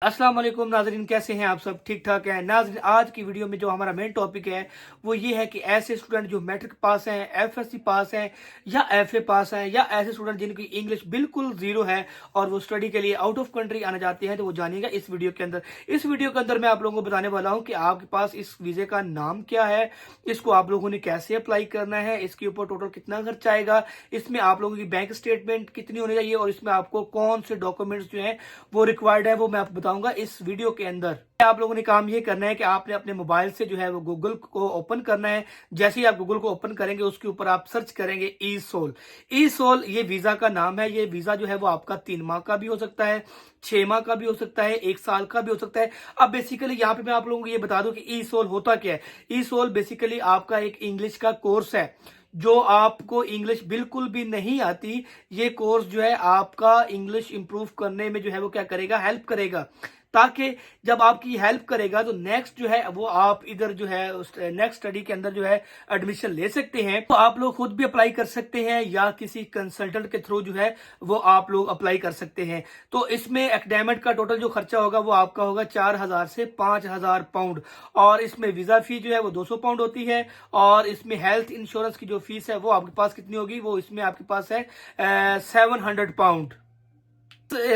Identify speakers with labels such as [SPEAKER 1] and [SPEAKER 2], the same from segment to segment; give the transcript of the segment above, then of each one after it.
[SPEAKER 1] अस्सलाम वालेकुम नाजरीन, कैसे हैं आप सब? ठीक ठाक हैं नाजरीन। आज की वीडियो में जो हमारा मेन टॉपिक है वो ये है कि ऐसे स्टूडेंट जो मैट्रिक पास हैं, एफएससी पास हैं या एफए पास हैं, या ऐसे स्टूडेंट जिनकी इंग्लिश बिल्कुल जीरो है और वो स्टडी के लिए आउट ऑफ कंट्री आना चाहते हैं, तो वो जानिएगा इस वीडियो के अंदर। इस वीडियो के अंदर मैं आप लोगों को बताने वाला हूँ कि आपके पास इस वीजे का नाम क्या है, इसको आप लोगों ने कैसे अप्लाई करना है, इसके ऊपर टोटल कितना खर्चा आएगा, इसमें आप लोगों की बैंक स्टेटमेंट कितनी होनी चाहिए और इसमें आपको कौन से डॉक्यूमेंट्स जो है वो रिक्वायर्ड है, वो मैं आपको बताऊंगा इस वीडियो के अंदर। आप लोगों ने काम ये करना है कि आपने अपने मोबाइल से जो है वो गूगल को ओपन करना है। जैसे ही आप गूगल को ओपन करेंगे उसके ऊपर आप सर्च करेंगे ई सोल। ई सोल ये वीजा का नाम है। ये वीजा जो है वो आपका 3 माह का भी हो सकता है, 6 माह का भी हो सकता है, 1 साल का भी हो सकता है। अब बेसिकली यहाँ पे मैं आप लोगों को ये बता दूं कि ई सोल होता क्या है। ई सोल बेसिकली आपका एक इंग्लिश का कोर्स है। जो आपको इंग्लिश बिल्कुल भी नहीं आती, ये कोर्स जो है आपका इंग्लिश इंप्रूव करने में जो है वो क्या करेगा, हेल्प करेगा। ताकि जब आपकी हेल्प करेगा तो नेक्स्ट जो है वो आप इधर जो है नेक्स्ट स्टडी के अंदर जो है एडमिशन ले सकते हैं। तो आप लोग खुद भी अप्लाई कर सकते हैं या किसी कंसल्टेंट के थ्रू जो है वो आप लोग अप्लाई कर सकते हैं। तो इसमें एकेडमिक का टोटल जो खर्चा होगा वो आपका होगा 4,000 से 5,000 पाउंड। और इसमें वीजा फी जो है वो 200 पाउंड होती है। और इसमें हेल्थ इंश्योरेंस की जो फीस है वो आपके पास कितनी होगी, वो इसमें आपके पास है 700 पाउंड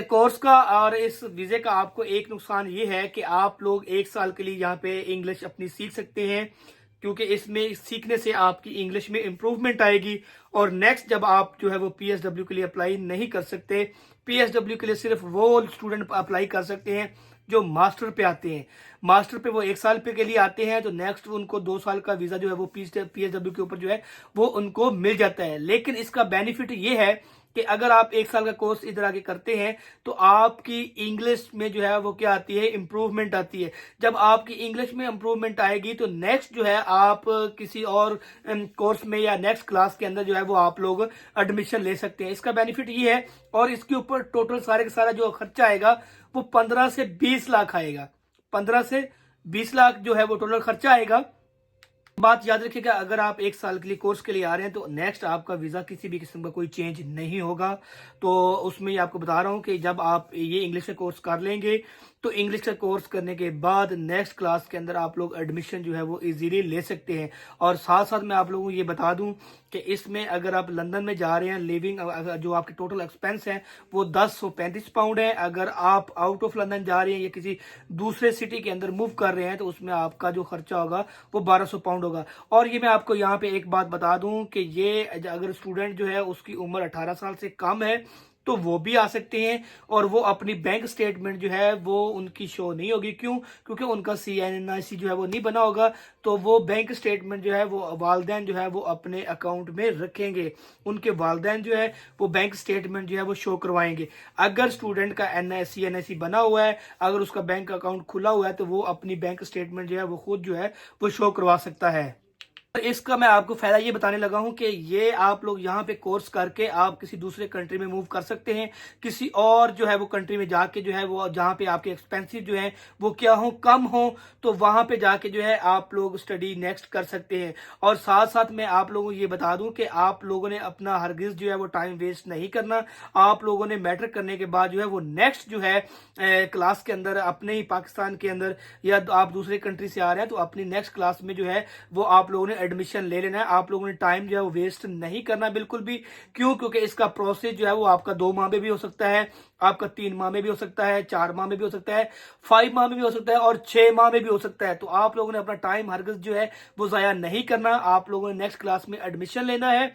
[SPEAKER 1] कोर्स का। और इस वीजे का आपको एक नुकसान ये है कि आप लोग 1 साल के लिए यहाँ पे इंग्लिश अपनी सीख सकते हैं, क्योंकि इसमें सीखने से आपकी इंग्लिश में इंप्रूवमेंट आएगी। और नेक्स्ट जब आप जो है वो पीएसडब्ल्यू के लिए अप्लाई नहीं कर सकते। पीएसडब्ल्यू के लिए सिर्फ वो स्टूडेंट अप्लाई कर सकते हैं जो मास्टर पे आते हैं। मास्टर पे वो 1 साल पे के लिए आते हैं, तो नेक्स्ट उनको 2 साल का वीजा जो है वो पीएसडब्ल्यू के ऊपर जो है वो उनको मिल जाता है। लेकिन इसका बेनिफिट ये है कि अगर आप 1 साल का कोर्स इधर आके करते हैं तो आपकी इंग्लिश में जो है वो क्या आती है, इंप्रूवमेंट आती है। जब आपकी इंग्लिश में इंप्रूवमेंट आएगी तो नेक्स्ट जो है आप किसी और कोर्स में या नेक्स्ट क्लास के अंदर जो है वो आप लोग एडमिशन ले सकते हैं। इसका बेनिफिट ये है। और इसके ऊपर टोटल सारे का सारा जो खर्चा आएगा वो 15 से 20 लाख आएगा। 15 से 20 लाख जो है वो टोटल खर्चा आएगा। बात याद रखिएगा, अगर आप 1 साल के लिए कोर्स के लिए आ रहे हैं तो नेक्स्ट आपका वीजा किसी भी किस्म का कोई चेंज नहीं होगा। तो उसमें आपको बता रहा हूं कि जब आप ये इंग्लिश का कोर्स कर लेंगे तो इंग्लिश का कोर्स करने के बाद नेक्स्ट क्लास के अंदर आप लोग एडमिशन जो है वो इजीली ले सकते हैं। और साथ साथ मैं आप लोगों को ये बता दूं कि इसमें अगर आप लंदन में जा रहे हैं, लिविंग जो आपके टोटल एक्सपेंस है वो 1035 पाउंड है। अगर आप आउट ऑफ लंदन जा रहे हैं या किसी दूसरे सिटी के अंदर मूव कर रहे हैं तो उसमें आपका जो खर्चा होगा वो 1200 पाउंड होगा। और ये मैं आपको यहाँ पे एक बात बता दूं कि ये अगर स्टूडेंट जो है उसकी उम्र 18 साल से कम है तो वो भी आ सकते हैं। और वो अपनी बैंक स्टेटमेंट जो है वो उनकी शो नहीं होगी। क्यों? क्योंकि उनका CNIC जो है वो नहीं बना होगा। तो वो बैंक स्टेटमेंट जो है वो वालदैन जो है वो अपने अकाउंट में रखेंगे। उनके वालदैन जो है वो बैंक स्टेटमेंट जो है वो शो करवाएंगे। अगर स्टूडेंट का CNIC बना हुआ है, अगर उसका बैंक अकाउंट खुला हुआ है, तो वो अपनी बैंक स्टेटमेंट जो है वो खुद जो है वो शो करवा सकता है। इसका मैं आपको फायदा ये बताने लगा हूं कि ये आप लोग यहाँ पे कोर्स करके आप किसी दूसरे कंट्री में मूव कर सकते हैं। किसी और जो है वो कंट्री में जाके जो है वो जहाँ पे आपके एक्सपेंसिव जो है वो क्या हो, कम हो, तो वहां पे जाके जो है आप लोग स्टडी नेक्स्ट कर सकते हैं। और साथ साथ मैं आप लोगों को ये बता दूं कि आप लोगों ने अपना हरगिज जो है वो टाइम वेस्ट नहीं करना। आप लोगों ने मैट्रिक करने के बाद जो है वो नेक्स्ट जो है क्लास के अंदर अपने ही पाकिस्तान के अंदर या आप दूसरे कंट्री से आ रहे हैं तो अपनी नेक्स्ट क्लास में जो है वो आप लोगों ने एडमिशन ले लेना है। आप लोगों ने टाइम जो है वो वेस्ट नहीं करना बिल्कुल भी। क्यों? क्योंकि इसका प्रोसेस जो है वो आपका 2 माह में भी हो सकता है, आपका 3 माह में भी हो सकता है, 4 माह में भी हो सकता है, 5 माह में भी हो सकता है और 6 माह में भी हो सकता है। तो आप लोगों ने अपना टाइम हरगिज जो है वो जाया नहीं करना। आप लोगों ने नेक्स्ट क्लास में एडमिशन लेना है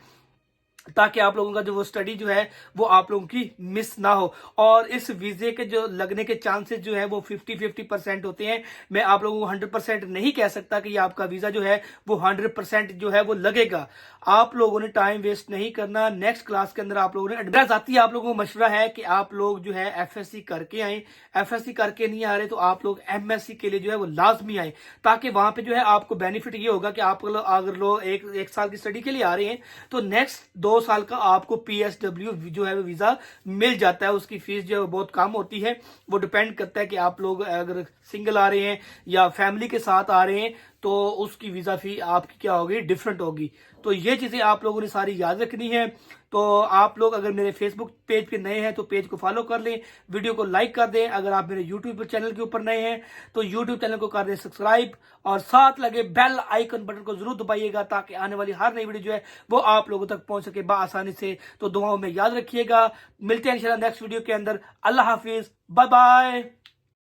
[SPEAKER 1] ताकि आप लोगों का जो वो स्टडी जो है वो आप लोगों की मिस ना हो। और इस वीजे के जो लगने के चांसेस जो है वो 50-50% होते हैं। मैं आप लोगों को 100% नहीं कह सकता कि ये आपका वीजा जो है वो 100% जो है वो लगेगा। आप लोगों ने टाइम वेस्ट नहीं करना। नेक्स्ट क्लास के अंदर आप लोगों ने एडमिशन आती है। आप लोगों को मशवरा है कि आप लोग जो है एफएससी करके आए। एफएससी करके नहीं आ रहे तो आप लोग एमएससी के लिए जो है वो लाजमी आए, ताकि वहां पे जो है आपको बेनिफिट ये होगा कि आप अगर लोग एक साल की स्टडी के लिए आ रहे हैं तो नेक्स्ट 2 साल का आपको पीएसडब्ल्यू जो है वीजा मिल जाता है। उसकी फीस जो है बहुत कम होती है। वो डिपेंड करता है कि आप लोग अगर सिंगल आ रहे हैं या फैमिली के साथ आ रहे हैं तो उसकी वीज़ा फ़ी आपकी क्या होगी, डिफरेंट होगी। तो ये चीज़ें आप लोगों ने सारी याद रखनी है। तो आप लोग अगर मेरे फेसबुक पेज पे नए हैं तो पेज को फॉलो कर लें, वीडियो को लाइक कर दें। अगर आप मेरे यूट्यूब चैनल के ऊपर नए हैं तो यूट्यूब चैनल को कर दें सब्सक्राइब, और साथ लगे बेल आइकन बटन को जरूर दबाइएगा, ताकि आने वाली हर नई वीडियो जो है वो आप लोगों तक पहुंच सके आसानी से। तो दुआओं में याद रखिएगा। मिलते हैं इंशाल्लाह नेक्स्ट वीडियो के अंदर। अल्लाह हाफिज, बाय बाय।